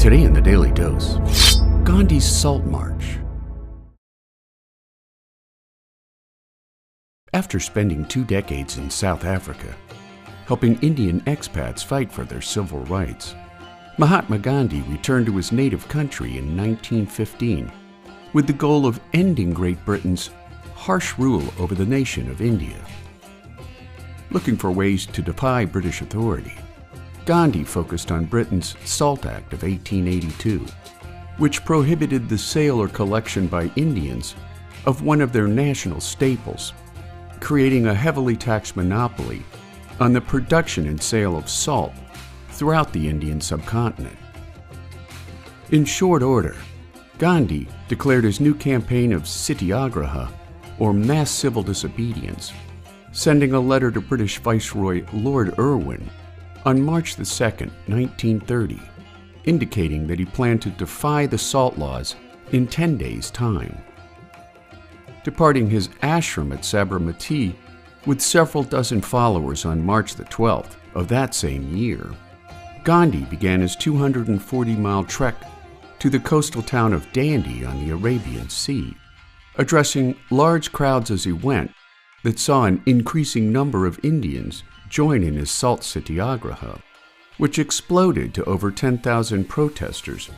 Today in the Daily Dose, Gandhi's Salt March. After spending 2 decades in South Africa, helping Indian expats fight for their civil rights, Mahatma Gandhi returned to his native country in 1915 with the goal of ending Great Britain's harsh rule over the nation of India. Looking for ways to defy British authority, Gandhi focused on Britain's Salt Act of 1882, which prohibited the sale or collection by Indians of one of their national staples, creating a heavily taxed monopoly on the production and sale of salt throughout the Indian subcontinent. In short order, Gandhi declared his new campaign of Satyagraha, or mass civil disobedience, sending a letter to British Viceroy Lord Irwin on March 2, 1930, indicating that he planned to defy the salt laws in 10 days' time. Departing his ashram at Sabarmati with several dozen followers on March 12th of that same year, Gandhi began his 240-mile trek to the coastal town of Dandi on the Arabian Sea, addressing large crowds as he went that saw an increasing number of Indians join in his salt satyagraha, which exploded to over 10,000 protesters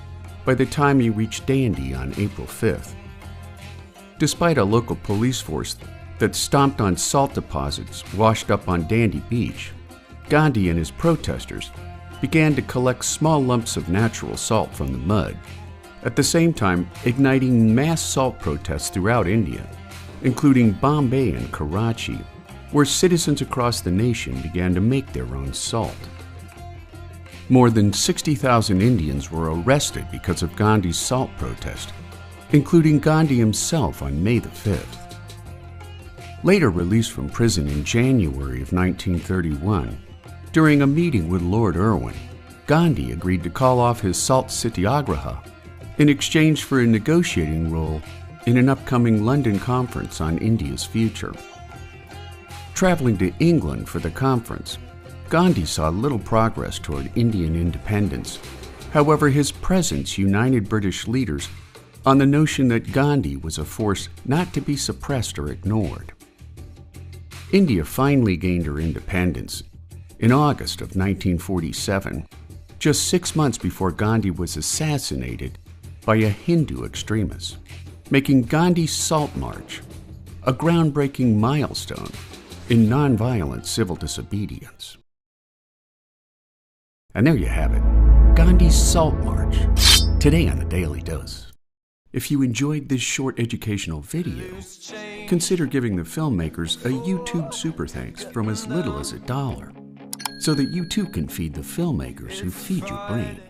by the time he reached Dandi on April 5th. Despite a local police force that stomped on salt deposits washed up on Dandi Beach, Gandhi and his protesters began to collect small lumps of natural salt from the mud, at the same time igniting mass salt protests throughout India, including Bombay and Karachi, where citizens across the nation began to make their own salt. More than 60,000 Indians were arrested because of Gandhi's salt protest, including Gandhi himself on May 5th. Later released from prison in January of 1931, during a meeting with Lord Irwin, Gandhi agreed to call off his salt satyagraha in exchange for a negotiating role in an upcoming London conference on India's future. Traveling to England for the conference, Gandhi saw little progress toward Indian independence. However, his presence united British leaders on the notion that Gandhi was a force not to be suppressed or ignored. India finally gained her independence in August of 1947, just 6 months before Gandhi was assassinated by a Hindu extremist, making Gandhi's Salt March a groundbreaking milestone in nonviolent civil disobedience. And there you have it, Gandhi's Salt March, today on the Daily Dose. If you enjoyed this short educational video, consider giving the filmmakers a YouTube super thanks from as little as $1, so that you too can feed the filmmakers who feed your brain.